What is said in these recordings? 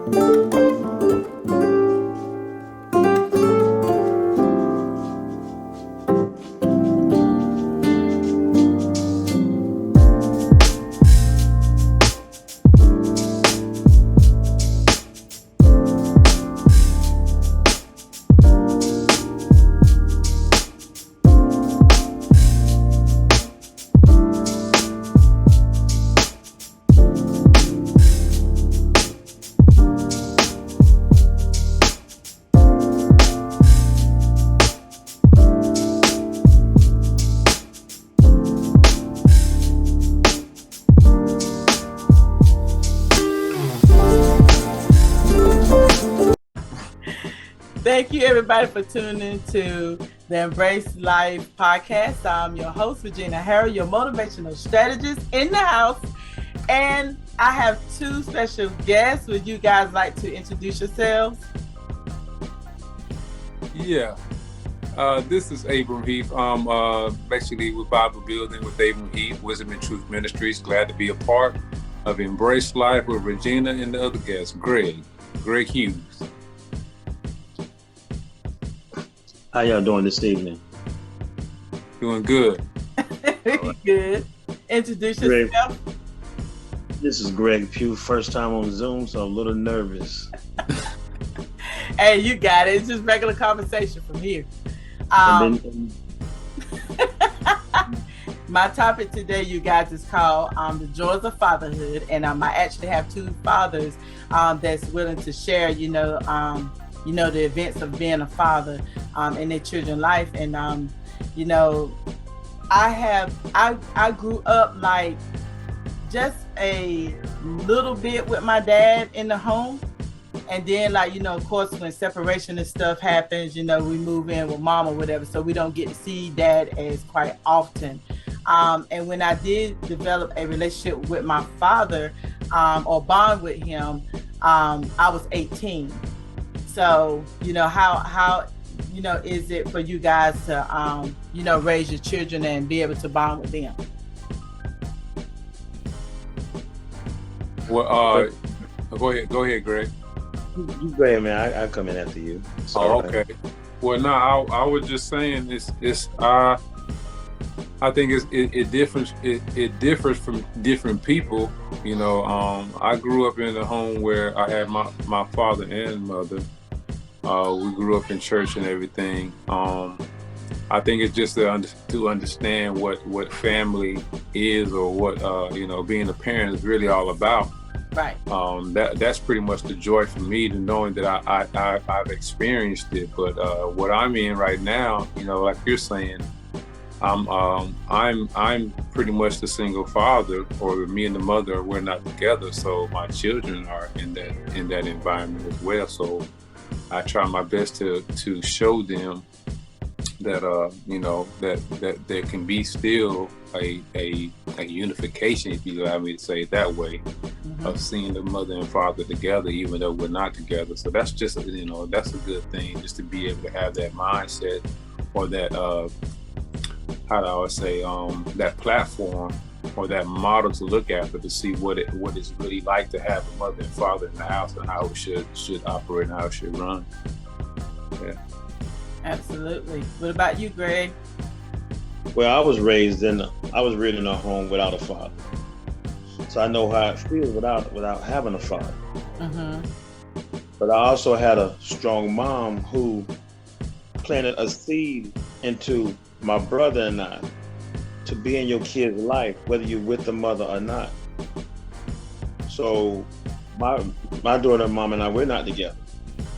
Thank you, everybody, for tuning to the Embrace Life podcast. I'm your host, Regina Harrell, your motivational strategist in the house. And I have two special guests. Would you guys like to introduce yourselves? Yeah. This is Abram Heath. I'm basically with Bible Building with Abram Heath, Wisdom and Truth Ministries. Glad to be a part of Embrace Life with Regina and the other guest, Greg Hughes. How y'all doing this evening? Doing good. Good. Introduce Greg. yourself. This is Greg Pugh, first time on Zoom, so I'm a little nervous. Hey, you got it. It's just regular conversation from here. My topic today, you guys, is called the Joys of Fatherhood, and I actually have two fathers that's willing to share, the events of being a father in their children's life. And I grew up like just a little bit with my dad in the home. And then, of course, when separation and stuff happens, we move in with mom or whatever. So we don't get to see dad as quite often. And when I did develop a relationship with my father or bond with him, I was 18. So, how is it for you guys to, raise your children and be able to bond with them? Well, go ahead, Greg. You go ahead, man. I come in after you. Okay. Well, no, I was just saying I think it differs from different people. I grew up in a home where I had my father and mother. We grew up in church and everything. I think it's just to understand what family is, or what being a parent is really all about. Right. That's pretty much the joy for me, to knowing that I've experienced it. But what I'm in right now, like you're saying, I'm pretty much the single father, or me and the mother, we're not together. So my children are in that environment as well. So I try my best to show them that that there can be still a unification, if you allow me to say it that way, of seeing the mother and father together, even though we're not together. So that's just that's a good thing, just to be able to have that mindset, or that how do I say that platform, or that model to look after, to see what it's really like to have a mother and father in the house, and how it should operate and how it should run. Yeah. Absolutely. What about you, Greg? Well, I was raised in a home without a father, so I know how it feels without having a father. But I also had a strong mom who planted a seed into my brother and I to be in your kid's life, whether you're with the mother or not. So my daughter, mom, and I, we're not together,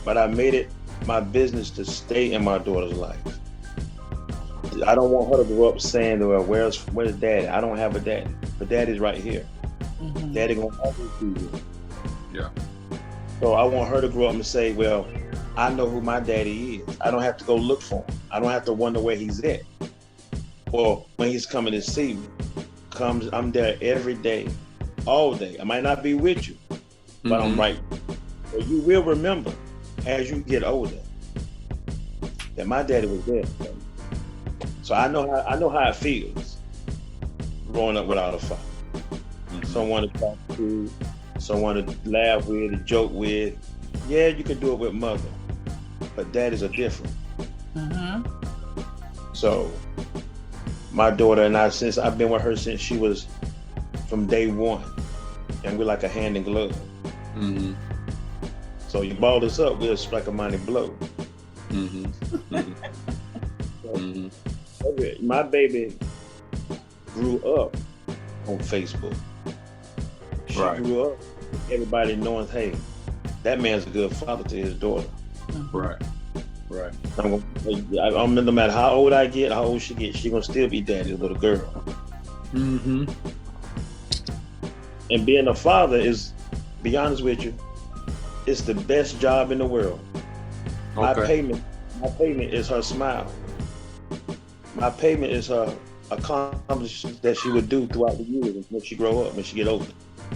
but I made it my business to stay in my daughter's life. I don't want her to grow up saying, well, where's daddy? I don't have a daddy, but daddy's right here. Daddy gonna always be here. Yeah. So I want her to grow up and say, well, I know who my daddy is. I don't have to go look for him. I don't have to wonder where he's at, or when he's coming to see me. I'm there every day, all day. I might not be with you, but I'm right. So you will remember as you get older that my daddy was there. So I know how it feels growing up without a father. Someone to talk to, someone to laugh with, to joke with. Yeah, you can do it with mother, but daddies are different. Mm-hmm. So my daughter and I, since I've been with her since she was from day one, and we're like a hand in glove. Mm-hmm. So you ball us up, we'll strike a mighty blow. Mm-hmm. Mm-hmm. So, Mm-hmm. my baby grew up on Facebook. She Right. grew up, everybody knowing, hey, that man's a good father to his daughter. Right. Right. No matter how old I get, how old she gets, she gonna still be daddy's little girl. Mm-hmm. And being a father is, be honest with you, it's the best job in the world. My payment is her smile. My payment is her accomplishments that she would do throughout the years when she grow up, when she get older.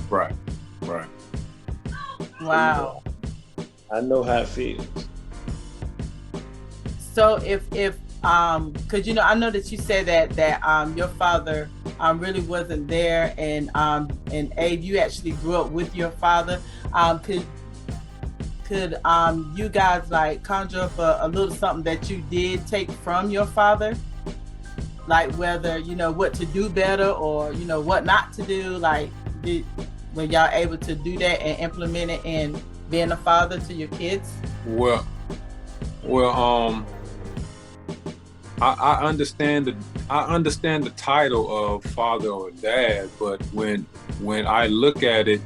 Right. Right. Wow. I know how it feels. So if because I know that you said that your father really wasn't there, and Abe, you actually grew up with your father. Could you guys like conjure up a little something that you did take from your father, like whether what to do better or what not to do, like when y'all able to do that and implement it in being a father to your kids? Well, I understand the title of father or dad, but when I look at it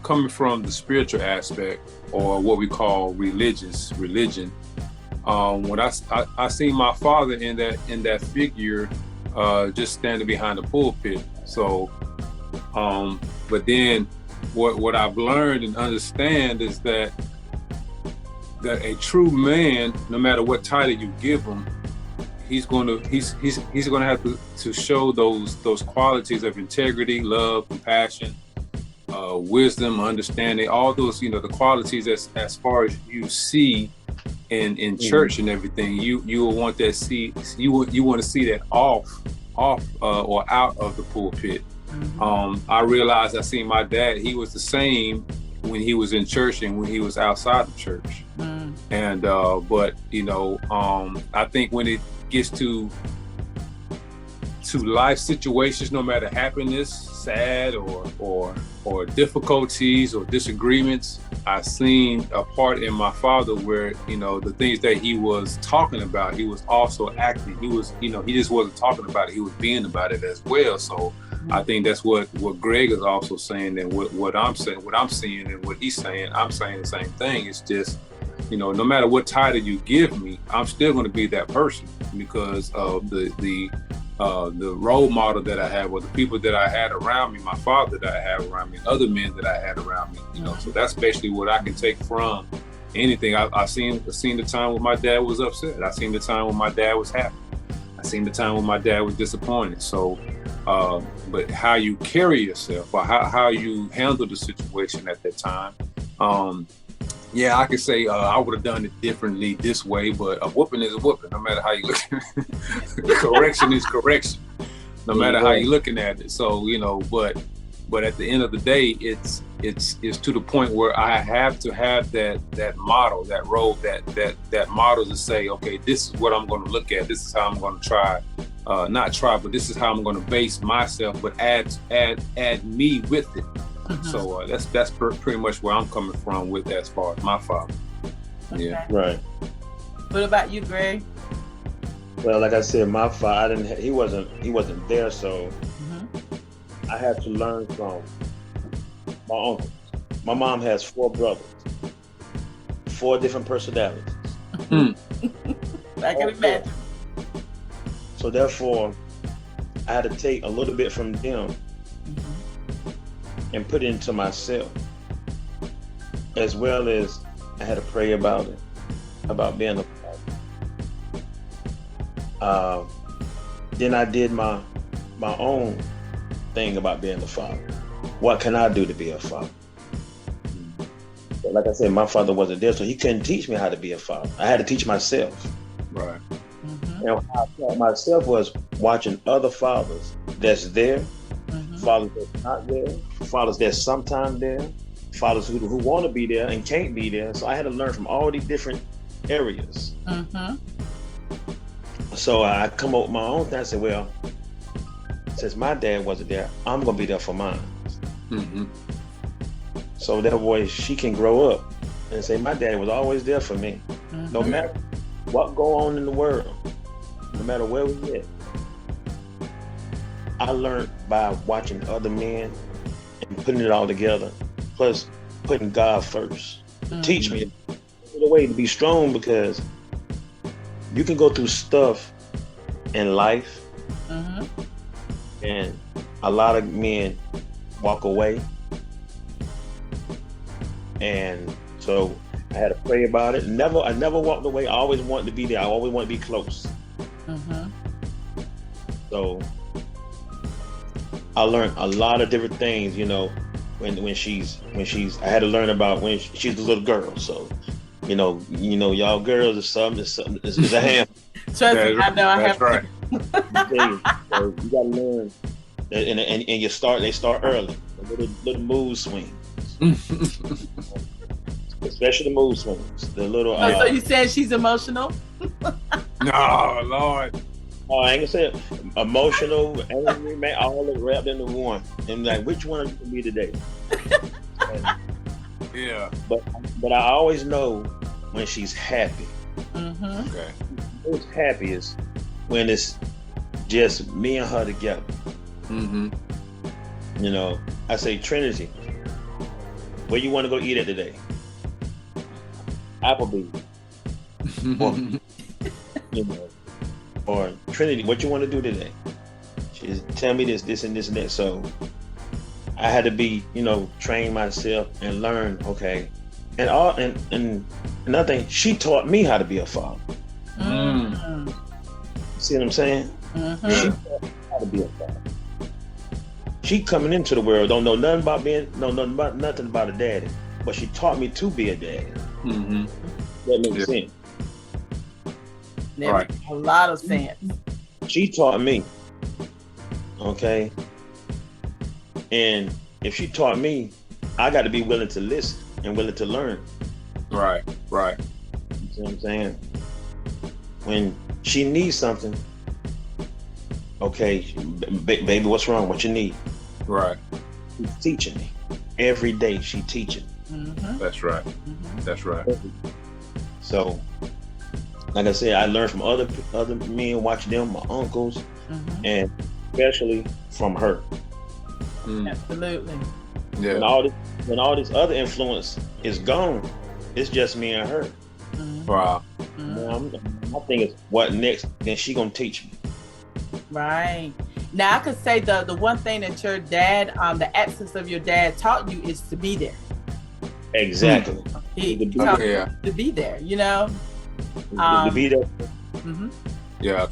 coming from the spiritual aspect, or what we call religion, when I see my father in that figure, just standing behind the pulpit. So, but then what I've learned and understand is that a true man, no matter what title you give him, he's gonna have to show those qualities of integrity, love, compassion, wisdom, understanding, all those, the qualities as far as you see in church and everything, you will want that you want to see that off or out of the pulpit. I realized I seen my dad, he was the same when he was in church and when he was outside the church. And but I think when it gets to life situations, no matter happiness, sad or difficulties or disagreements, I seen a part in my father where the things that he was talking about, he was also acting. He was he just wasn't talking about it, he was being about it as well. So I think that's what Greg is also saying, and what I'm saying, what I'm seeing, and what he's saying, I'm saying the same thing. It's just no matter what title you give me, I'm still going to be that person because of the role model that I have, or the people that I had around me, my father that I had around me, other men that I had around me. So that's basically what I can take from anything. I've seen the time when my dad was upset. I seen the time when my dad was happy. I seen the time when my dad was disappointed. So, but how you carry yourself, or how you handle the situation at that time. Yeah, I could say I would have done it differently this way, but a whooping is a whooping, no matter how you look at it. Correction is correction, no matter how you're looking at it. So, but at the end of the day, it's to the point where I have to have that model, that role, that model to say, okay, this is what I'm going to look at. This is how I'm going to try, not try, but this is how I'm going to base myself, but add me with it. So that's pretty much where I'm coming from with as far as my father. Okay. Yeah. Right. What about you, Greg? Well, like I said, my father, he wasn't there, so I had to learn from my uncle. My mom has 4 brothers, 4 different personalities. I can imagine. So therefore, I had to take a little bit from them and put it into myself, as well as I had to pray about it, about being a father. Then I did my own thing about being a father. What can I do to be a father? But like I said, my father wasn't there, so he couldn't teach me how to be a father. I had to teach myself. Right. And how I taught myself was watching other fathers that's there, fathers that's not there, fathers that's sometimes there, fathers who want to be there and can't be there. So I had to learn from all these different areas. Mm-hmm. So I come up with my own thing. I said, well, since my dad wasn't there, I'm gonna be there for mine. Mm-hmm. So that way she can grow up and say, my dad was always there for me. Mm-hmm. No matter what go on in the world, no matter where we at. I learned by watching other men and putting it all together, plus putting God first. Mm-hmm. Teach me the way to be strong, because you can go through stuff in life, Mm-hmm. and a lot of men walk away. And so I had to pray about it. I never walked away. I always wanted to be there. I always wanted to be close. Mm-hmm. So I learned a lot of different things, you know, when she's I had to learn about when she's a little girl. So, you know, y'all girls is a hand. Trust me, I know I have. Right. So you gotta learn, and they start early. Little mood swings, especially the mood swings. The little. So you said she's emotional? No, Lord. Oh, I ain't gonna say it. Emotional, angry, man, all of it wrapped into one. And like, which one are you gonna be today? Yeah. But I always know when she's happy. Mm-hmm. Okay. Who's happy is when it's just me and her together. Mm-hmm. You know, I say, Trinity, where you want to go eat at today? Applebee's. Or, you know, or Trinity, what you want to do today? She's tell me this and this and that. So I had to be, you know, train myself and learn. Okay, and another thing, she taught me how to be a father. Mm-hmm. See what I'm saying? Mm-hmm. She taught me how to be a father. She coming into the world, don't know nothing about nothing about a daddy, but she taught me to be a daddy. Mm-hmm. That makes sense. That Right. makes a lot of sense. She taught me, okay? And if she taught me, I got to be willing to listen and willing to learn. Right. Right. You see what I'm saying? When she needs something, okay, baby, what's wrong? What you need? Right. She's teaching me. Every day she teaching. Mm-hmm. That's right. Mm-hmm. That's right. So, like I said, I learned from other men, watching them, my uncles, Mm-hmm. and especially from her. Mm. Absolutely. Yeah. When all this other influence is gone, it's just me and her. Mm-hmm. Wow. Mm-hmm. Now, I think it's what next. Then she gonna teach me. Right. Now I could say the one thing that your dad, the absence of your dad taught you is to be there. Exactly. He To be taught there. you to be there, you know? To be there. Mm-hmm. Yeah.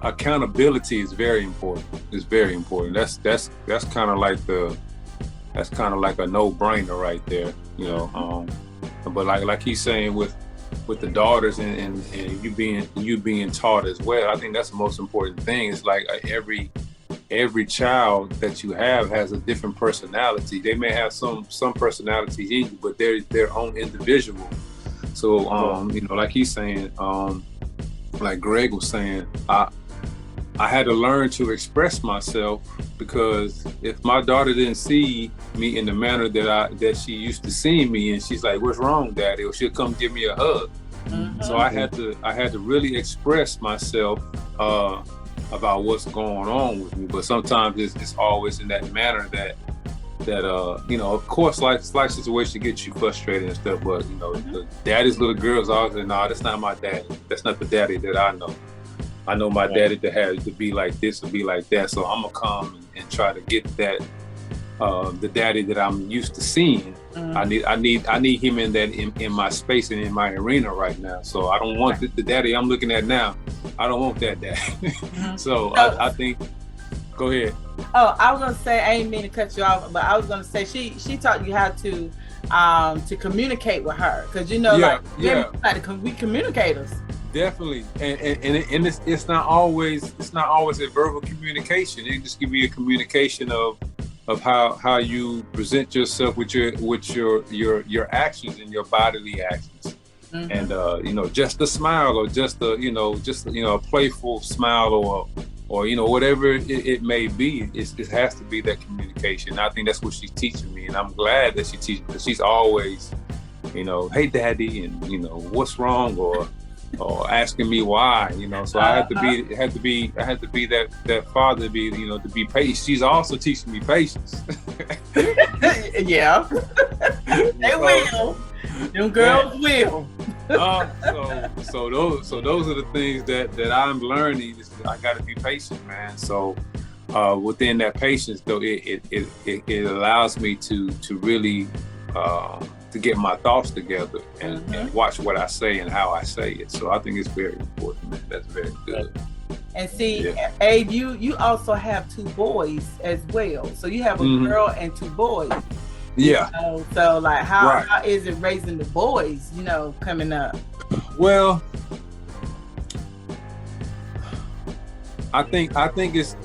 Accountability is very important. It's very important. That's kind of like a no-brainer right there. You know. But like he's saying with the daughters and you being taught as well, I think that's the most important thing. It's like every child that you have has a different personality. They may have some personalities in you, but they're their own individual. So you know, like he's saying, like Greg was saying, I had to learn to express myself, because if my daughter didn't see me in the manner that she used to see me, and she's like, "What's wrong, Daddy?" or she'll come give me a hug. Mm-hmm. So I had to really express myself about what's going on with me. But sometimes it's always in that manner that you know, of course, life situation gets you frustrated and stuff. But you know, the daddy's little girls always say, "Nah, that's not my daddy. That's not the daddy that I know. I know my daddy that had to be like this or be like that. So I'm gonna come and try to get that the daddy that I'm used to seeing. Mm-hmm. I need him in my space and in my arena right now. So I don't want the daddy I'm looking at now. I don't want that daddy." Mm-hmm. So I think. Go ahead. Oh, I was gonna say, I ain't mean to cut you off, but I was gonna say she taught you how to communicate with her, because you know, we communicators. Definitely, and it's not always a verbal communication. It just give me a communication of how you present yourself with your actions and your bodily actions. And just a smile, or just a playful smile, or whatever it may be, it has to be that communication. I think that's what she's teaching me, and I'm glad that she teaches, because she's always, hey daddy, and what's wrong, or asking me why, so I had to be that father, to be patient. She's also teaching me patience. Yeah. They will. Them girls will. So those are the things that I'm learning. I got to be patient, man. So within that patience, though, it allows me to really to get my thoughts together and watch what I say and how I say it. So I think it's very important, man. That's very good. And see, Abe, you also have 2 boys as well. So you have a girl and 2 boys. Yeah. So like, how is it raising the boys, coming up? Well, I think it's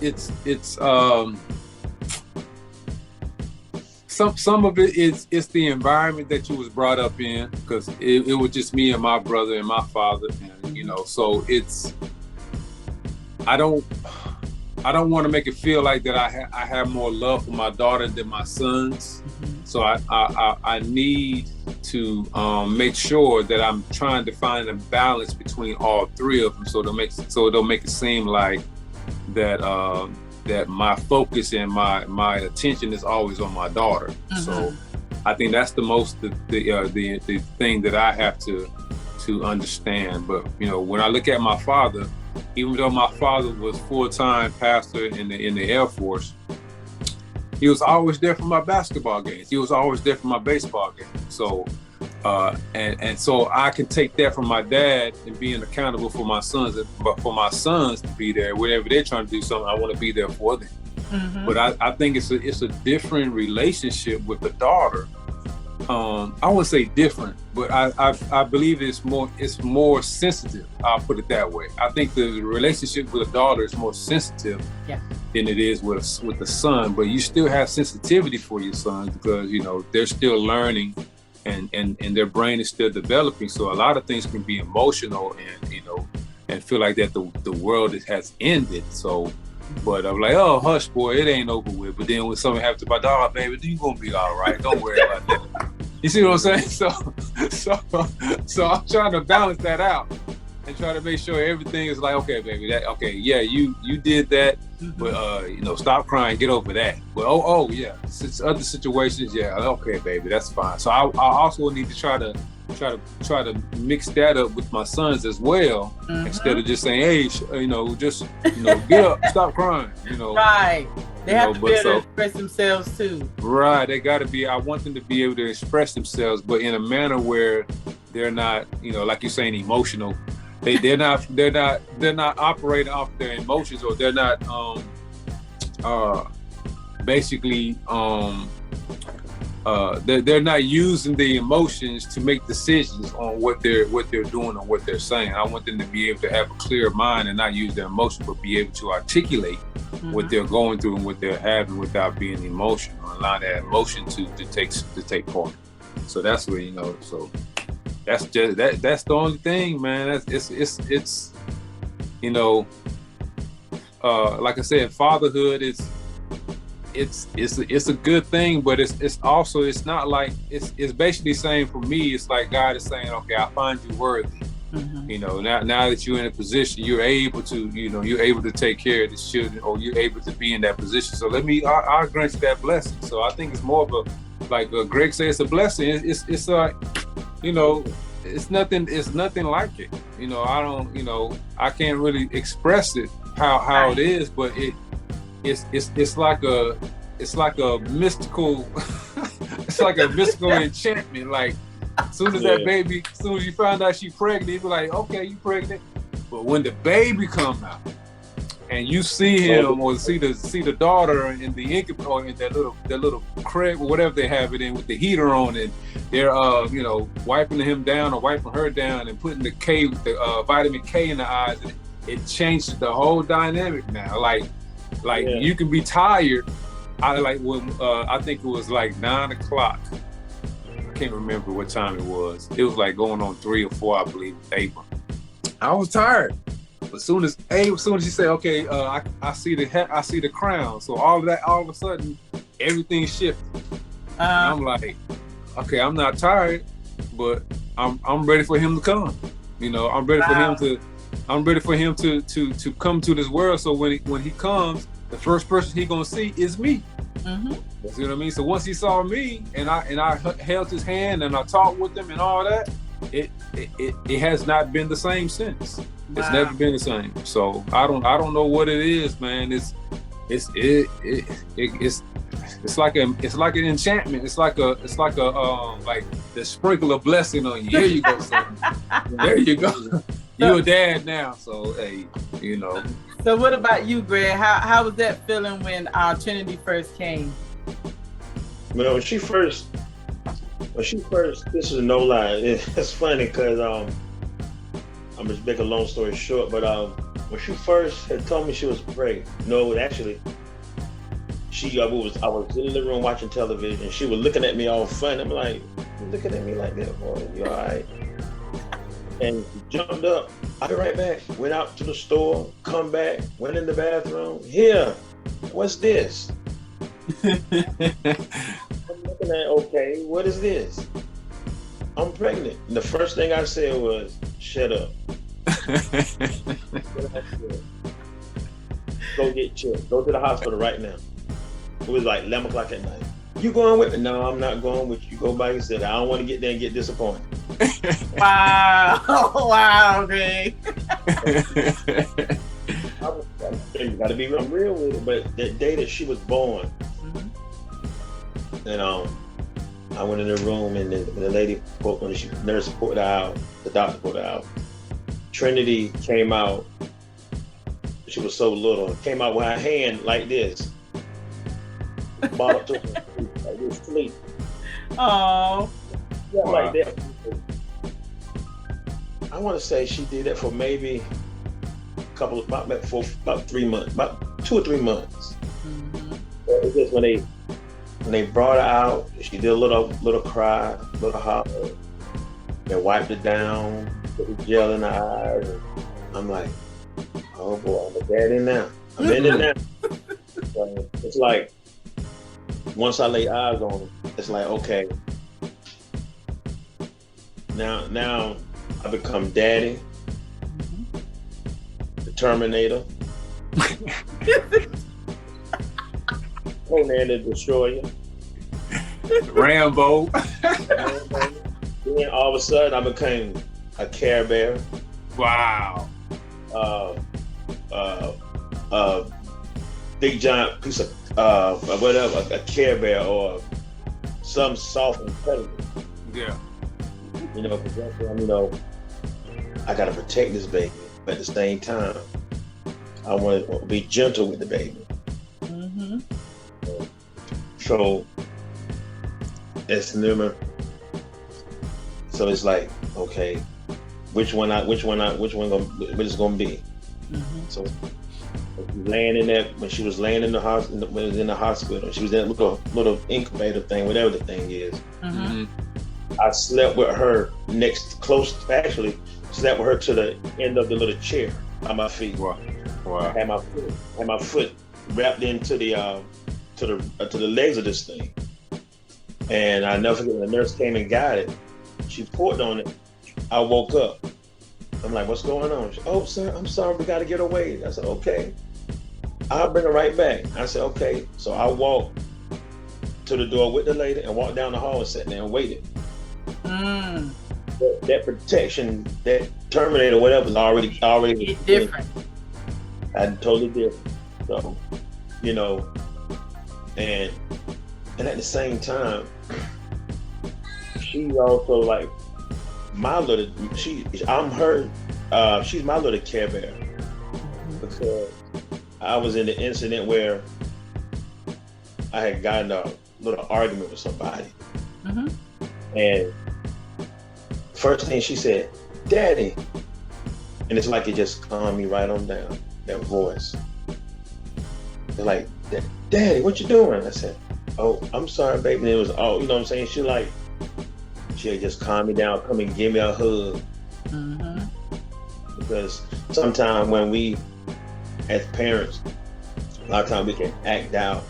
some of it is the environment that you was brought up in, because it was just me and my brother and my father, and so it's, I don't want to make it feel like that I have more love for my daughter than my sons. So I need to make sure that I'm trying to find a balance between all 3 of them, so it don't make it seem like that that my focus and my attention is always on my daughter. So I think that's the thing that I have to understand. But when I look at my father, even though my father was full-time pastor in the Air Force, he was always there for my basketball games. He was always there for my baseball games. So, and so I can take that from my dad and being accountable for my sons. But for my sons to be there, whenever they're trying to do something, I want to be there for them. But I think it's a different relationship with the daughter. I wouldn't say different, but I believe it's more sensitive. I'll put it that way. I think the relationship with a daughter is more sensitive than it is with the son. But you still have sensitivity for your sons, because they're still learning, and their brain is still developing. So a lot of things can be emotional, and feel like that the world has ended. So. But I'm like, oh, hush, boy, it ain't over with. But then when something happens to my daughter, baby, you gonna be all right. Don't worry about that. You see what I'm saying? So I'm trying to balance that out and try to make sure everything is like, okay, baby, you did that, but stop crying, get over that. But oh yeah, it's other situations, okay, baby, that's fine. So I also need to try to mix that up with my sons as well, instead of just saying, hey, get up, stop crying, Right. They have to be able to express themselves too. Right. They got to be. I want them to be able to express themselves, but in a manner where they're not, like you're saying, emotional. They're not operating off their emotions, or they're not basically they're not using the emotions to make decisions on what they're doing or what they're saying. I want them to be able to have a clear mind and not use their emotions, but be able to articulate what they're going through and what they're having without being emotional, allow that emotion to take part. So that's where So that's just that's the only thing, man. It's like I said, fatherhood is. It's a good thing, but it's also, it's not like it's basically saying, for me, it's like God is saying, okay, I find you worthy. Now that you're in a position, you're able to take care of the children, or you're able to be in that position. So I'll grant you that blessing. So I think it's more of a, like Greg said, it's a blessing. It's like, it's nothing like it. I can't really express it how it is, but it's like a mystical it's like a mystical enchantment. Like, as soon as you find out she's pregnant, you be like, okay, you pregnant. But when the baby come out and you see him, or see the daughter in the incubator, or in that little crib, or whatever they have it in, with the heater on, and they're wiping him down or wiping her down and putting the vitamin K in the eyes, and it changes the whole dynamic now. Like you can be tired, I like when I think it was like 9 o'clock. I can't remember what time it was. It was like going on 3 or 4, I believe, April. I was tired. But as soon as she said, "Okay, I see the crown," so all of a sudden, everything shifted. And I'm like, "Okay, I'm not tired, but I'm ready for him to come. You know, I'm ready for him to come to this world. So when he comes, the first person he gonna see is me." Mm-hmm. You see what I mean? So once he saw me and I held his hand and I talked with him and all that, it has not been the same since. Wow. It's never been the same. So I don't know what it is, man. It's like an enchantment. It's like a like the sprinkle of blessing on you. Here you go, son. There you go. You're a dad now. So hey, you know. So what about you, Greg? How was that feeling when Trinity first came? Well, when she first, this is no lie. It's funny because I'm just make a long story short, but when she first had told me she was pregnant, no, actually, I was in the room watching television. She was looking at me all funny. I'm like, you looking at me like that, boy? You all right? And she jumped up. I'll be right back. Went out to the store, come back, went in the bathroom. Here, what's this? I'm looking at, okay, what is this? I'm pregnant. And the first thing I said was, shut up. Go get checked. Go to the hospital right now. It was like 11 o'clock at night. You going with me? No, I'm not going with you. Go by yourself. I don't want to get there and get disappointed. Wow. Wow, Greg. You got to be real with it. But that day that she was born, and I went in the room and the lady, when the nurse pulled her out, the doctor pulled her out. Trinity came out. She was so little. Came out with her hand like this. Ball up to her feet, like this, sleep. Oh. Yeah, wow. Like that. I want to say she did that for maybe about 3 months, about 2 or 3 months. Mm-hmm. It was just when they brought her out, she did a little cry, a little holler. They wiped it down, put the gel in her eyes. And I'm like, oh boy, I'm a daddy now. I'm in it now. So it's like, once I lay eyes on her, it's like, okay, now I become daddy, the Terminator, Conan the Destroyer, Rambo. Then all of a sudden I became a Care Bear. Wow. Big giant piece of whatever, a Care Bear or some soft and cuddly. Yeah. You know, because I gotta protect this baby, but at the same time, I want to be gentle with the baby. Mm-hmm. So it's number. So it's like, okay, which one is gonna be? Mm-hmm. So when she was laying in the hospital, she was in a little incubator thing, whatever the thing is. Mm-hmm. I slept with her slept with her to the end of the little chair on my feet. Wow. I had my foot wrapped into the legs of this thing. And I never forget, when the nurse came and got it, she poured on it. I woke up. I'm like, what's going on? She, oh, sir, I'm sorry, we got to get away. I said, okay. I'll bring her right back. I said, okay. So I walked to the door with the lady and walked down the hall and sat there and waited. Mm. That protection, that Terminator, whatever, was already different. And totally different. So, and at the same time, she's also like she's my little Care Bear, because I was in the incident where I had gotten a little argument with somebody. Mm-hmm. And first thing she said, Daddy. And it's like it just calmed me right on down, that voice. It's like, Daddy, what you doing? I said, oh, I'm sorry, baby. And it was, oh, you know what I'm saying? She'll just calm me down, come and give me a hug. Mm-hmm. Because sometimes when we, as parents, a lot of times we can act out.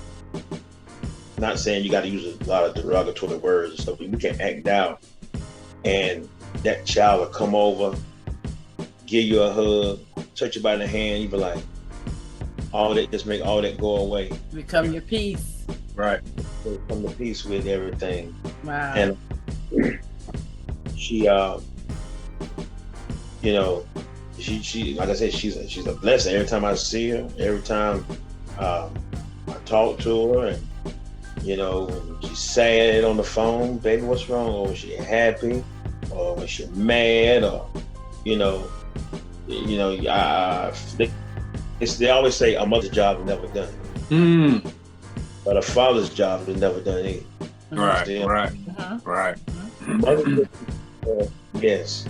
Not saying you got to use a lot of derogatory words and stuff, but we can act out. And that child will come over, give you a hug, touch you by the hand, you be like, all that, just make all that go away. Become your peace. Right. So come to peace with everything. Wow. And she, you know, she like I said, she's a blessing. Every time I see her, every time I talk to her, and you know, when she's sad on the phone, baby, what's wrong? Or when she happy, or when she's mad, or you know, they always say a mother's job is never done, but a father's job is never done either. Right. Mother's yes,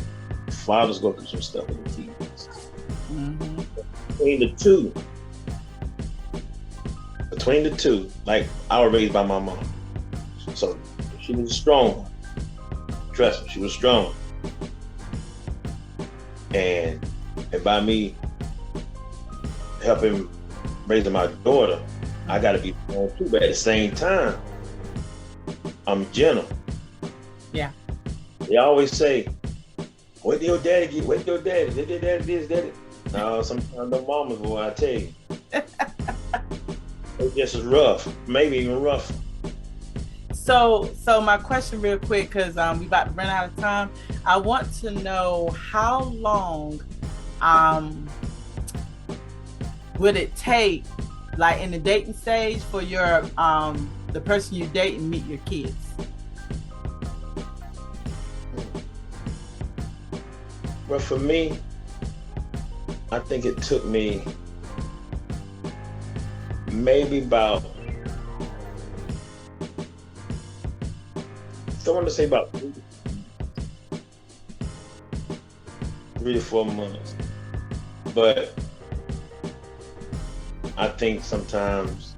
fathers go through some stuff in the kids. Between the two, like I was raised by my mom, so she was a strong one. Trust me, she was strong. And by me helping raising my daughter, I got to be strong too. But at the same time, I'm gentle. Yeah. They always say, "What did your daddy get? What did your daddy? Did your daddy this? Daddy?" No, sometimes the mamas, boy, I tell you, it's just as rough, maybe even rougher. So my question real quick, because we about to run out of time. I want to know how long would it take, like in the dating stage, for your the person you date and meet your kids? Well, for me, I think it took me maybe about, I want to say about 3 to 4 months. But I think sometimes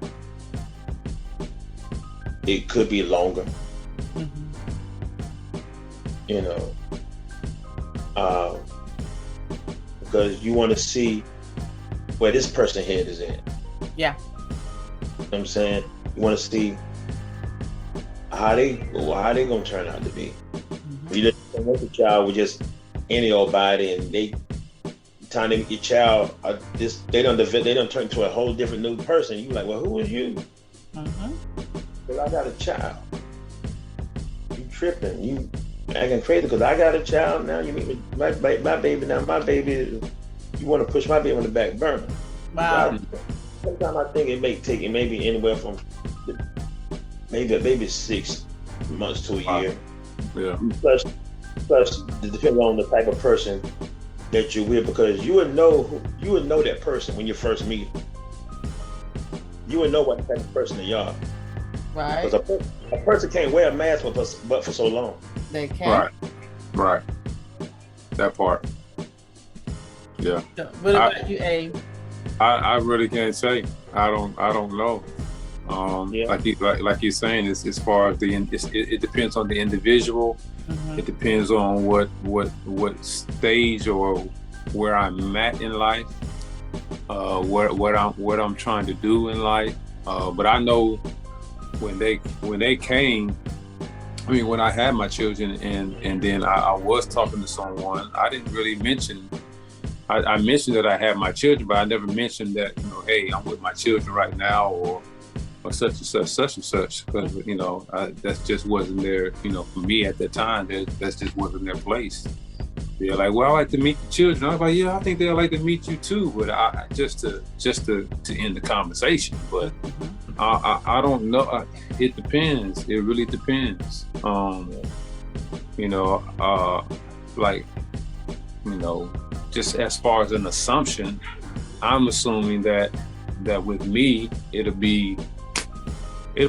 it could be longer. You know, because you want to see where this person's head is at. Yeah. You know what I'm saying? You want to see how they gonna turn out to be. You just don't want the child with just any old body, and they time they your child they don't turn into a whole different new person. You like, well, who is you? Well, I got a child. You tripping? You acting crazy because I got a child now. You meet with my baby now. My baby, you want to push my baby on the back burner. Wow. Sometimes I think it may take maybe anywhere from maybe 6 months to a year. Yeah. Plus, it depends on the type of person that you're with, because you would know that person when you first meet them. You would know what type of person they are. Right. Because a person can't wear a mask but for so long. They can. Right. That part. Yeah. So, what about you, Abe? I really can't say. I don't know. Yeah. Like you're saying, it's as far as it depends on the individual. It depends on what stage or where I'm at in life, what I'm trying to do in life. But I know when they came, I mean, when I had my children and then I was talking to someone, I didn't really mention. I mentioned that I had my children, but I never mentioned that, you know, hey, I'm with my children right now, or such and such, because, you know, that just wasn't there, you know, for me at that time. That just wasn't their place. They're like, well, I like to meet the children. I was like, yeah, I think they'd like to meet you too, but I just to end the conversation. But I don't know. It depends. It really depends. You know, like, you know, just as far as an assumption, I'm assuming that with me, it'll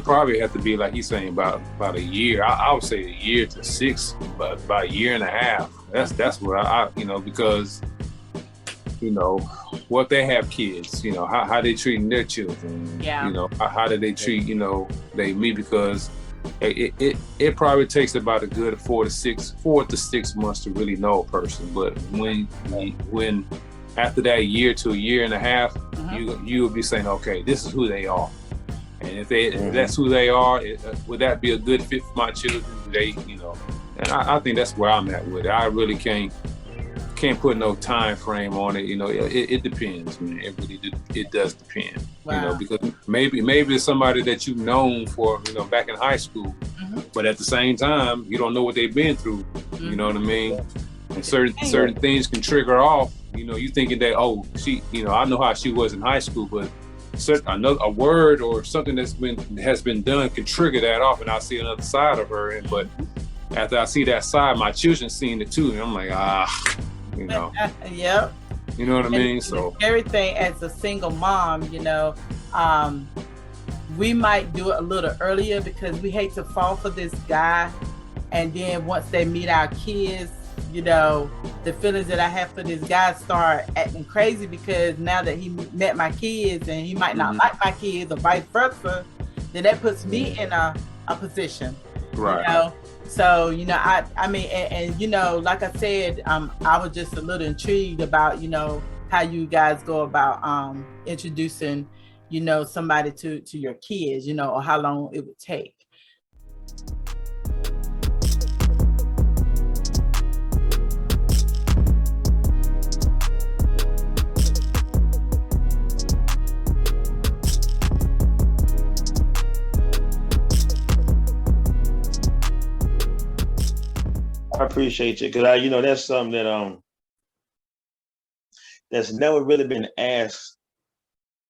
probably have to be, like he's saying, about a year. I would say a year to 6, but about a year and a half. That's what I you know, because, you know, what they have kids, you know, how they treating their children, Yeah. you know, how do they treat, you know, me, because it probably takes about a good 4 to 6 months to really know a person. But when after that year to a year and a half, you'll be saying, okay, this is who they are. And if that's who they are, would that be a good fit for my children? They, you know, and I think that's where I'm at with it. I really can't put no time frame on it. You know, it depends, man. It does depend. Wow. You know, because maybe it's somebody that you've known for, you know, back in high school, but at the same time, you don't know what they've been through. You know what I mean? And certain things can trigger off. You know, you thinking that, oh, she, you know, I know how she was in high school, but a word or something has been done can trigger that off, and I see another side of her. But after I see that side, my children seeing it too, and I'm like, you know. Yep. You know what I mean? So everything as a single mom, you know, we might do it a little earlier because we hate to fall for this guy, and then once they meet our kids, you know, the feelings that I have for this guy start acting crazy because now that he met my kids and he might not like my kids or vice versa, then that puts me in a position, right? You know? So, you know, I mean, and you know, like I said, I was just a little intrigued about, you know, how you guys go about introducing, you know, somebody to your kids, you know, or how long it would take. I appreciate you, because you know, that's something that that's never really been asked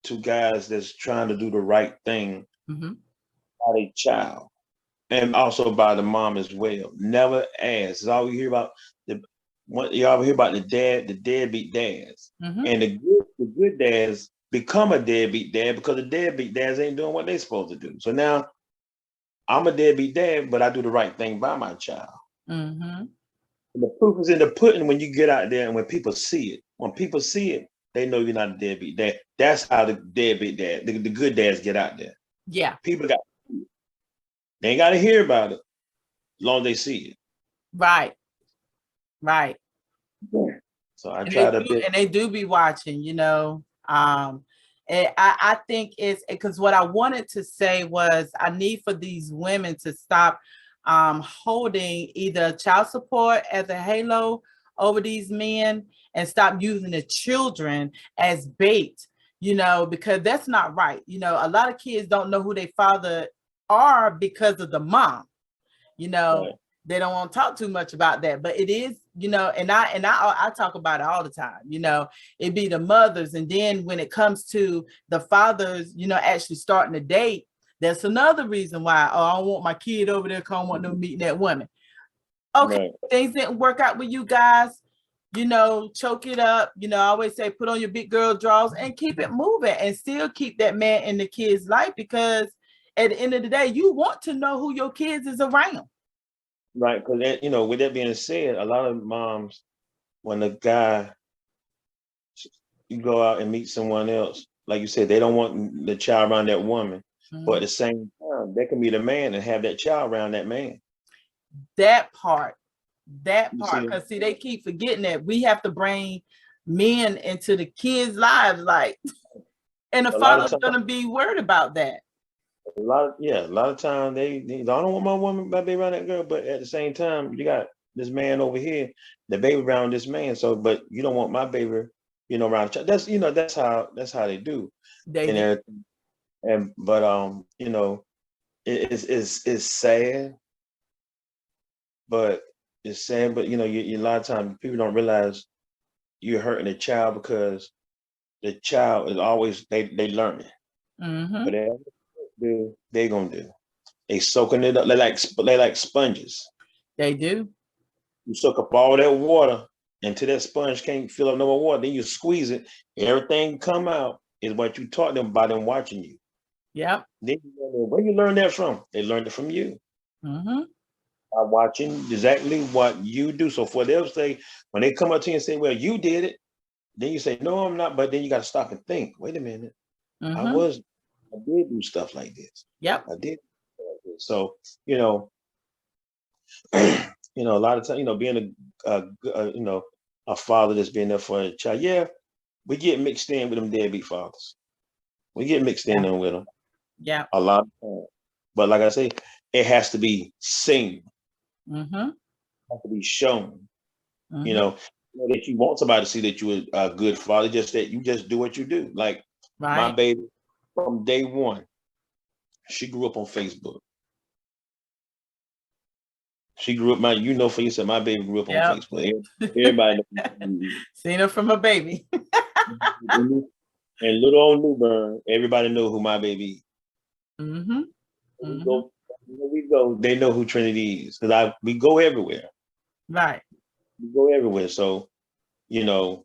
to guys that's trying to do the right thing by a child, and also by the mom as well. Never asked. It's all we hear about y'all hear about the deadbeat dads, and the good dads become a deadbeat dad because the deadbeat dads ain't doing what they supposed to do. So now I'm a deadbeat dad, but I do the right thing by my child. And the proof is in the pudding when you get out there and when people see it. When people see it, they know you're not a deadbeat dad. That's how the deadbeat dad, the good dads get out there. Yeah. People got, they ain't got to hear about it as long as they see it. Right. Right. Yeah. So I try to be. And they do be watching, you know. And I think it's because what I wanted to say was I need for these women to stop holding either child support as a halo over these men and stop using the children as bait, you know, because that's not right. You know, a lot of kids don't know who their father are because of the mom, you know. Right. They don't want to talk too much about that, but it is, you know, and I talk about it all the time, you know. It be the mothers, and then when it comes to the fathers, you know, actually starting to date, that's another reason why, oh, I don't want my kid over there because I don't want them meeting that woman. Okay, right. Things didn't work out with you guys, you know, choke it up. You know, I always say put on your big girl drawers and keep it moving and still keep that man in the kid's life, because at the end of the day, you want to know who your kids is around. Right, because, you know, with that being said, a lot of moms, when the guy, you go out and meet someone else, like you said, they don't want the child around that woman. But at the same time, they can be the man and have that child around that man. That part, because see, they keep forgetting that we have to bring men into the kids' lives, like, and the father's gonna be worried about that. A lot of time they I don't want my baby around that girl, but at the same time, you got this man over here, the baby around this man. So, but you don't want my baby, you know, around. That's, you know, that's how they do. But you know, it's sad, but it's sad. But you know, you a lot of times people don't realize you're hurting a child because the child is always they learning. Whatever they gonna do. They soaking it up. They like sponges. They do. You soak up all that water until that sponge can't fill up no more water. Then you squeeze it. Everything come out is what you taught them by them watching you. Yep. Then where you learn that from? They learned it from you. By watching exactly what you do. So for them say, when they come up to you and say, well, you did it, then you say, no, I'm not. But then you got to stop and think, wait a minute. I Mm-hmm. was, I did do stuff like this. Yep. I did. So, you know, you know, a lot of time, you know, being you know, a father that's been there for a child. Yeah, we get mixed in with them deadbeat fathers. We get mixed in Yeah. them with them Yeah. a lot of times. But like I say, it has to be seen, Mm-hmm. has to be shown. You Mm-hmm. know, that you want somebody to see that you're a good father, just that you just do what you do. Like my Right. baby from day one, she grew up on Facebook. She grew up you know for yourself, my baby grew up on Yep. Facebook. Everybody knows. Seen her from a baby. And little old Newburn, everybody know who my baby is. Mm-hmm. We Mm-hmm. go, we go, they know who Trinity is. Because we go everywhere. Right. We go everywhere. So, you know,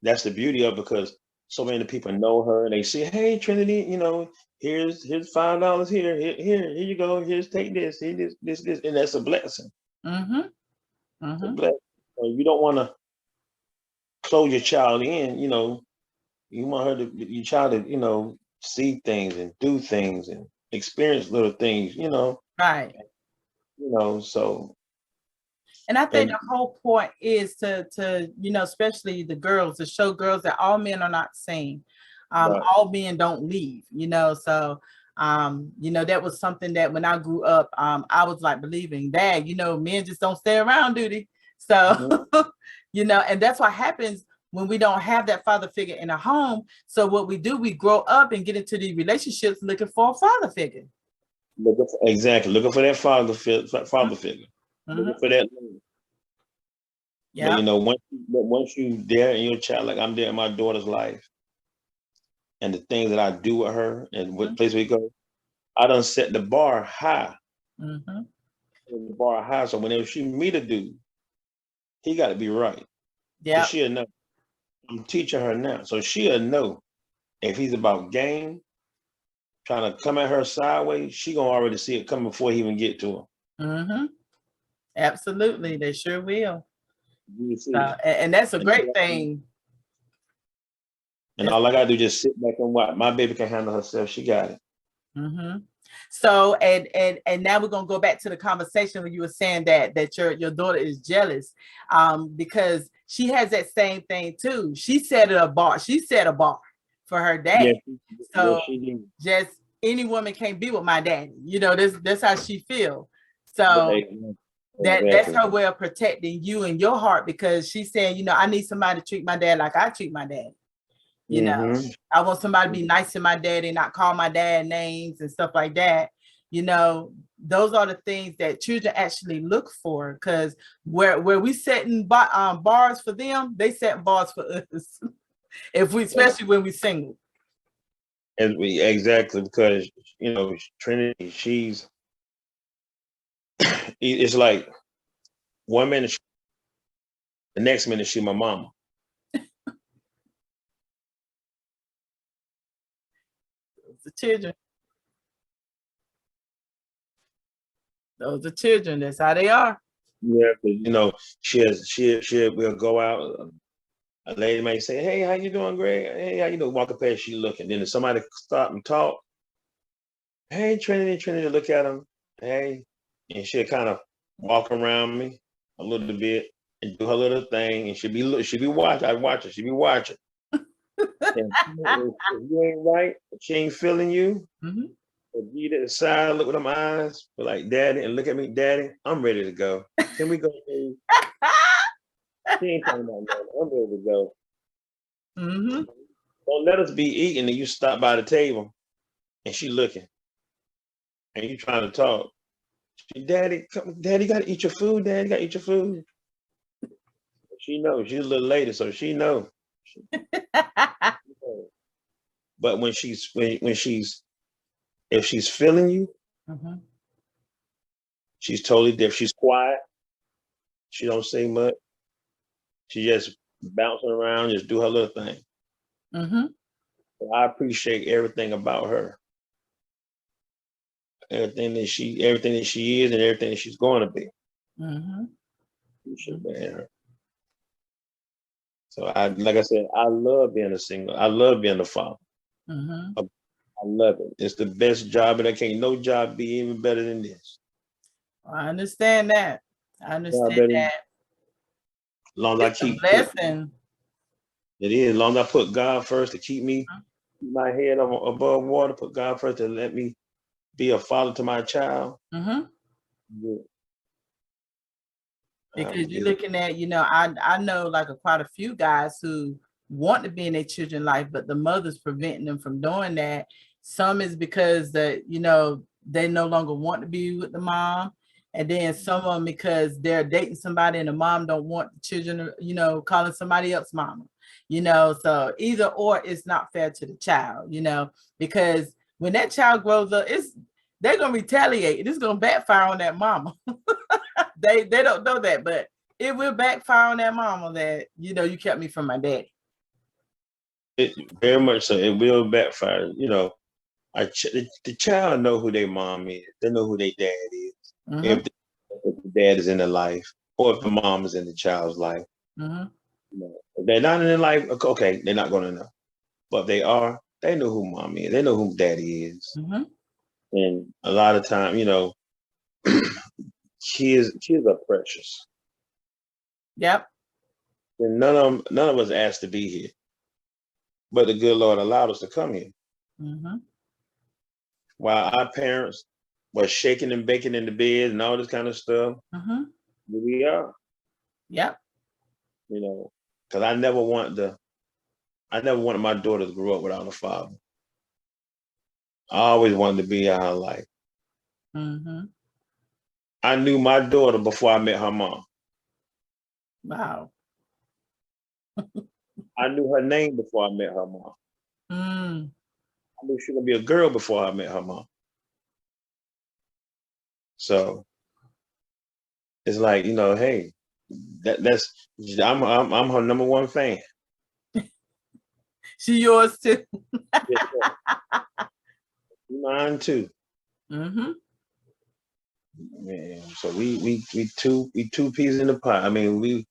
that's the beauty of it, because so many people know her and they say, hey, Trinity, you know, here's $5 here. Here you go. Here's take this, here, this, and that's a blessing. Mm-hmm. It's a Mm-hmm. blessing. So you don't want to close your child in, you know. You want your child to, you know, see things and do things and experience little things, Right. you know, so And I think and the whole point is to especially the girls, to show girls that all men are not the same. but All men don't leave, so that was something that when I grew up, I was like believing that, men just don't stay around, do they? So, mhm, and that's what happens when we don't have that father figure in a home. So what we do, we grow up and get into these relationships looking for a father figure. looking for that father figure, looking Mm-hmm. for that love. But Yeah. once you there in your child, like I'm there in my daughter's life, and the things that I do with her and what place we go, I done set the bar high. Mm-hmm. The bar high. So whenever she meet a dude, he got to be right. Cause Yeah. she'll know. I'm teaching her now, so she'll know if he's about game, trying to come at her sideways. She gonna already see it coming before he even get to her. Mm-hmm. Absolutely, they sure will. You see So, it, and that's a and great thing. That's, all I gotta do is just sit back and watch. My baby can handle herself. She got it. mm-hmm. So, and now we're gonna go back to the conversation where you were saying that your daughter is jealous, because she has that same thing too. She set a bar. She set a bar for her dad. Yes, yes, So she did. just any woman can't be with my daddy. That's how she feel. So Right. that's Exactly. her way of protecting you and your heart, because she's saying, I need somebody to treat my dad like I treat my dad. Mm-hmm. I want somebody to be nice to my daddy, not call my dad names and stuff like that. Those are the things that children actually look for, because where we setting bars for them, they set bars for us. Especially when we single. And exactly, because Trinity, it's like one minute, the next minute she my mama. The children. Those are children. That's how they are. Yeah, she will go out. A lady may say, "Hey, how you doing, Greg? Hey, how you doing?" Walking past, she looking. Then if somebody stop and talk, "Hey, Trinity, look at him. Hey," and she'll kind of walk around me a little bit and do her little thing, and she be watching. I watch her. She be watching. And if you ain't right, if she ain't feeling you, Mm-hmm. be to the side, look with them eyes, be like, "Daddy," and look at me, "Daddy, I'm ready to go. Can we go, please?" She ain't talking about nothing. I'm ready to go. Mm-hmm. Don't let us be eating and you stop by the table and she looking and you trying to talk. Daddy, Daddy, gotta eat your food. Daddy, gotta eat your food. She knows. She's a little lady, so she knows. But when she's if she's feeling you, Mm-hmm. she's totally different. She's quiet. She don't say much. She just bouncing around, just do her little thing. Mm-hmm. So I appreciate everything about her. Everything that she is and everything that she's going to be. Mm-hmm. Appreciate that in her. So like I said, I love being a single. I love being a father. Mm-hmm. I love it. It's the best job, and there can't no job be even better than this. I understand that. I understand Better, that. as long as I It's a keep put blessing. it is, as long as I put God first to keep me, keep my head above water, put God first to let me be a father to my child. Mm-hmm. Yeah, Because you're good. looking at, I know like quite a few guys who want to be in their children's life, but the mother's preventing them from doing that. Some is because they no longer want to be with the mom. And then some of them because they're dating somebody and the mom don't want the children, calling somebody else mama. So either or it's not fair to the child, because when that child grows up, they're gonna retaliate. It's gonna backfire on that mama. They don't know that, but it will backfire on that mama that you kept me from my daddy. It very much so. It will backfire. The child know who their mom is. They know who their dad is. Mm-hmm. If the dad is in their life, or if the mom is in the child's life. Mm-hmm. If they're not in their life, okay, they're not going to know. But if they are, they know who mom is. They know who daddy is. Mm-hmm. And a lot of time, kids are precious. Yep. And none of us asked to be here, but the good Lord allowed us to come here. Mm-hmm. While our parents were shaking and baking in the bed and all this kind of stuff, Mm-hmm. here we are. Yep. Because I never wanted my daughter to grow up without a father. I always wanted to be in her life. Mm-hmm. I knew my daughter before I met her mom. Wow. I knew her name before I met her mom. Mm. I knew she was gonna be a girl before I met her mom. So it's like, hey, that's I'm her number one fan. She yours too. Yes, mine too. Mm-hmm. Man, so we two peas in the pot. I mean, we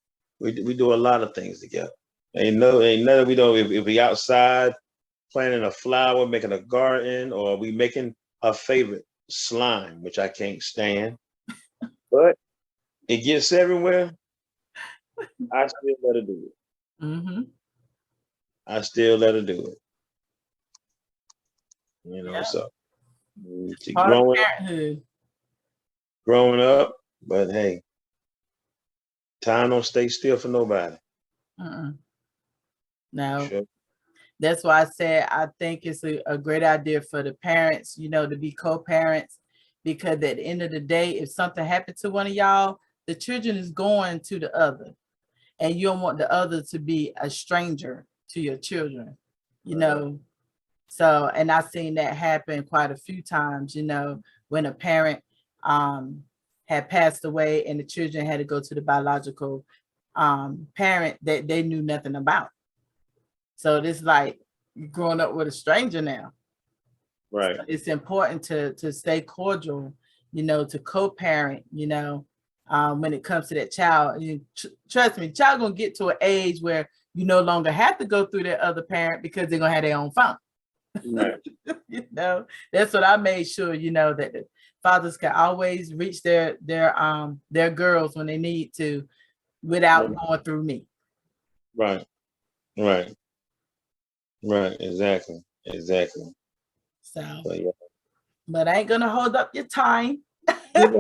do a lot of things together. Ain't nothing we don't. If we outside planting a flower, making a garden, or we making her favorite slime, which I can't stand, but it gets everywhere. I still let her do it. Mm-hmm. I still let her do it. Yeah. So she Part of parenthood. growing up, but hey, time don't stay still for nobody. Mm-mm. No. Sure. That's why I said I think it's a great idea for the parents, to be co-parents, because at the end of the day, if something happened to one of y'all, the children is going to the other, and you don't want the other to be a stranger to your children, So, and I've seen that happen quite a few times, when a parent had passed away and the children had to go to the biological parent that they knew nothing about. So it's like you're growing up with a stranger now. Right. So it's important to stay cordial, to co-parent, when it comes to that child. Trust me, child gonna get to an age where you no longer have to go through that other parent because they're gonna have their own phone. Right. That's what I made sure, that the fathers can always reach their girls when they need to without going through me. Right. Right. Right. Exactly. So, Yeah. but I ain't gonna hold up your time. I'm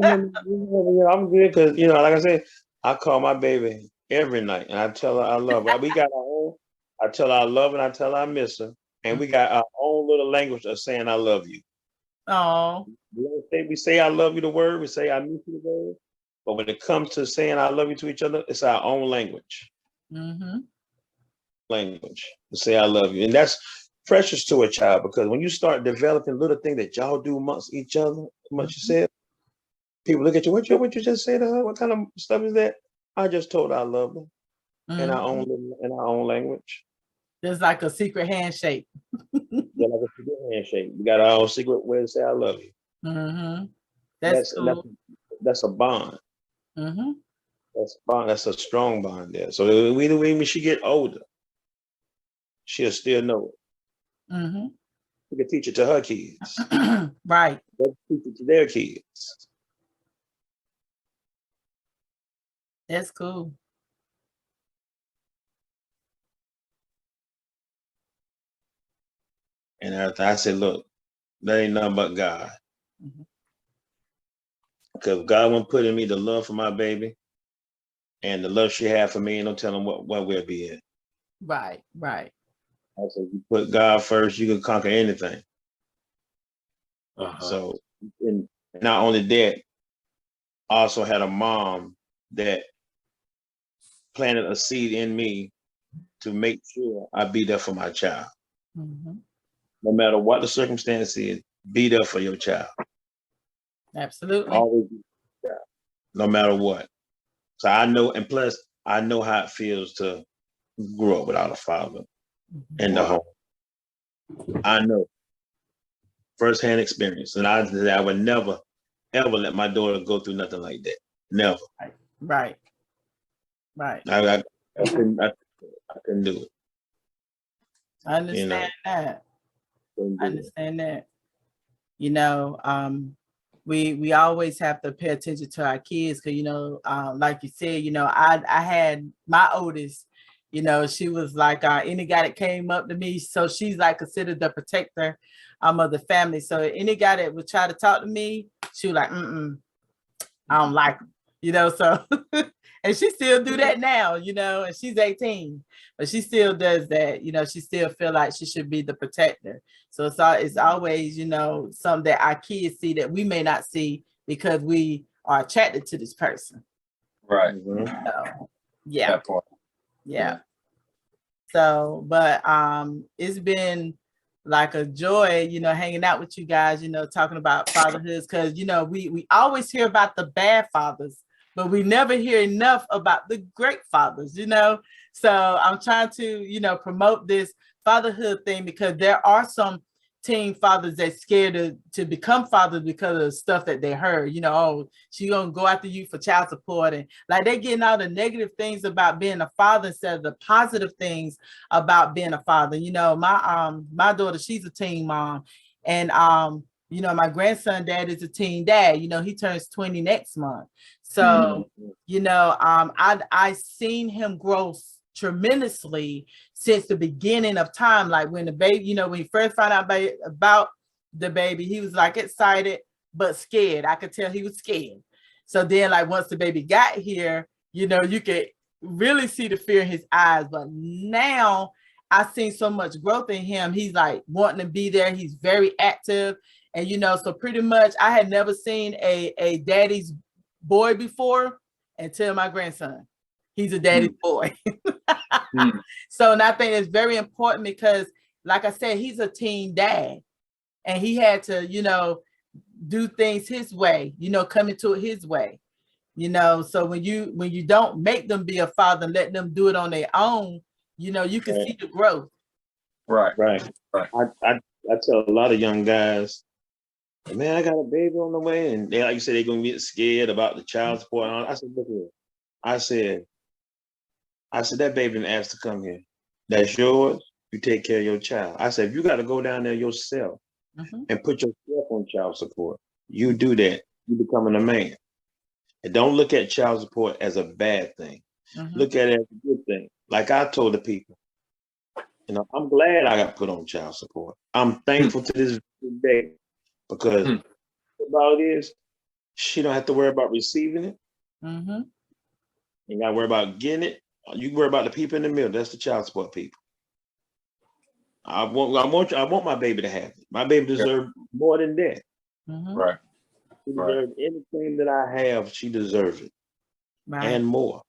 good because like I said, I call my baby every night and I tell her I love her. We got our own. I tell her I love her and I tell her I miss her, and we got our own little language of saying I love you. Oh, We say I love you the word. We say I miss you the word. But when it comes to saying I love you to each other, it's our own language. mm-hmm. Language to say I love you, and that's precious to a child because when you start developing little things that y'all do amongst each other, amongst yourself. People look at you. What you just say to her? What kind of stuff is that? I just told her I love her in our own language. There's like a secret handshake. Yeah, like a secret handshake. We got our own secret way to say I love you. Mm-hmm. That's cool. That's a bond. Mm-hmm. That's bond. That's a strong bond there. So when she get older, she'll still know it. Mm-hmm. She can teach it to her kids. Right. They'll teach it to their kids. That's cool. And after I said, look, that ain't nothing but God. Mm-hmm. Because God won't put in me the love for my baby and the love she had for me, and no telling what we'll be in. Right, right. I said, you put God first, you can conquer anything. So, and not only that, I also had a mom that planted a seed in me to make sure I be there for my child. Mm-hmm. No matter what the circumstance is, be there for your child. Absolutely. Always be there, no matter what. So I know, and plus I know how it feels to grow up without a father in the home. I know firsthand experience, and I would never ever let my daughter go through nothing like that. Never. Right. Right. I couldn't do it. I understand that. I understand that. You know, we always have to pay attention to our kids because, you know, like you said, you know, I had my oldest, you know, she was like any guy that came up to me, so she's like considered the protector of the family. So any guy that would try to talk to me, she was like, I don't like him, you know. So and she still do that now, you know, and she's 18, but she still does that, you know. She still feel like she should be the protector. So it's always, you know, something that our kids see that we may not see because we are attracted to this person. Right. So, yeah. That part. Yeah. So, but it's been like a joy, you know, hanging out with you guys, you know, talking about fatherhoods, because, you know, we always hear about the bad fathers, but we never hear enough about the great fathers, you know. So I'm trying to, you know, promote this fatherhood thing because there are some teen fathers that's scared to become fathers because of the stuff that they heard, you know. Oh, she gonna go after you for child support, and like they getting all the negative things about being a father instead of the positive things about being a father. You know, my daughter, she's a teen mom, and you know, my grandson dad is a teen dad. You know, he turns 20 next month. So, you know, I seen him grow tremendously since the beginning of time. Like when the baby, you know, when he first found out about the baby, he was like excited but scared. I could tell he was scared. So then, like once the baby got here, you know, you could really see the fear in his eyes. But now I've seen so much growth in him. He's like wanting to be there. He's very active. And, you know, so pretty much I had never seen a daddy's boy before until my grandson. He's a daddy's boy. So, and I think it's very important because, like I said, he's a teen dad and he had to, you know, do things his way, you know, come into it his way. You know, so when you don't make them be a father and let them do it on their own, you know, you can see the growth. Right. I tell a lot of young guys, man, I got a baby on the way, and they, like you said, they're gonna get scared about the child support. I said, look here. I said that baby didn't ask to come here. That's yours. You take care of your child. I said, if you got to go down there yourself and put yourself on child support, you do that. You becoming a man. And don't look at child support as a bad thing. Look at it as a good thing. Like I told the people, you know, I'm glad I got put on child support. I'm thankful to this day because about it is she don't have to worry about receiving it. You got to worry about getting it. You worry about the people in the middle. That's the child support people. I want my baby to have it. My baby deserves more than that. Right. She deserves anything that I have. She deserves it and more.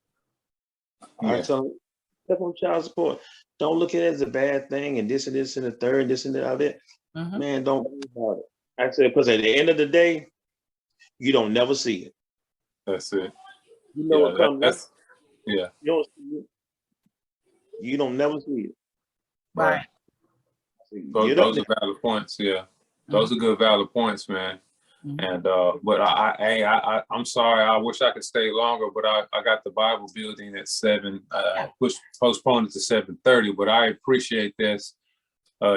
I tell them, step on child support. Don't look at it as a bad thing and this and this and the third, this and that. Man, don't worry about it. I said, because at the end of the day, you don't never see it. That's it. You know what comes up. Yeah. You don't see it. You don't never see it. Right. Those are valid points. Yeah. Those are good valid points, man. Mhm. And but I'm sorry. I wish I could stay longer, but I got the Bible building at 7. Yeah. Postponed it to 7:30. But I appreciate this,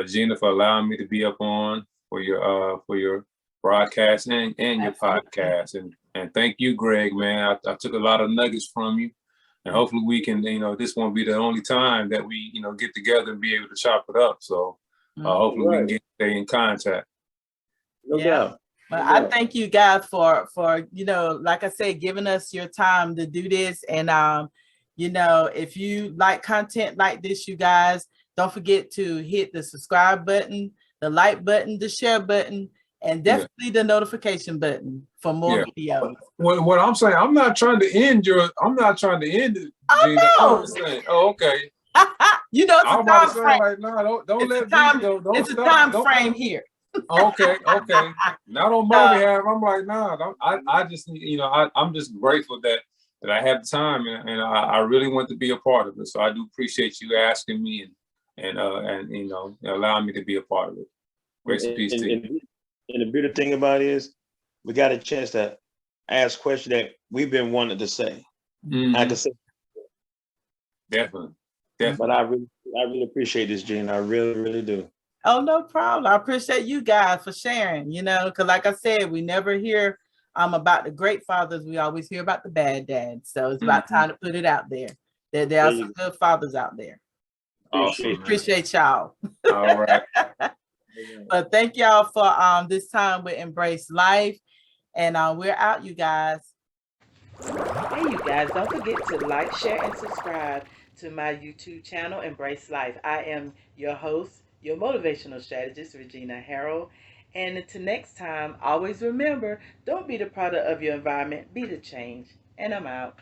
Gina, for allowing me to be up on for your broadcast and your Absolutely. podcast. And thank you, Greg, man. I took a lot of nuggets from you, and hopefully we can, this won't be the only time that we, get together and be able to chop it up. So Mhm. hopefully we Right. can stay in contact. No Yeah. doubt. Well, No I doubt. thank you guys for like I said, giving us your time to do this. And if you like content like this, you guys don't forget to hit the subscribe button, the like button, the share button, and Yeah. definitely the notification button for more Yeah. videos. What I'm saying, I'm not trying to end it, Gina. I'm Oh just saying, oh, okay. no! It's I'm a about to time say, frame. like, no, don't It's a let me time. go. Don't It's a stop. time Don't. frame here. Okay, okay. Not on my So, behalf. I'm like, nah. I just, I'm just grateful that I have the time, and I really want to be a part of it. So I do appreciate you asking me and allowing me to be a part of it. And, Grace and peace to you. and the beautiful thing about it is we got a chance to ask questions that we've been wanting to say. I can say, Definitely. but I really appreciate this, Gene. I really, really do. oh, no problem. I appreciate you guys for sharing, because like I said, we never hear about the great fathers. We always hear about the bad dads. So it's about time to put it out there. There are some good fathers out there. Awesome. Appreciate y'all. All right. But thank y'all for this time with Embrace Life. And we're out, you guys. Hey, you guys, don't forget to like, share, and subscribe to my YouTube channel, Embrace Life. I am your host, your motivational strategist, Regina Harrell. And until next time, always remember, don't be the product of your environment, be the change. And I'm out.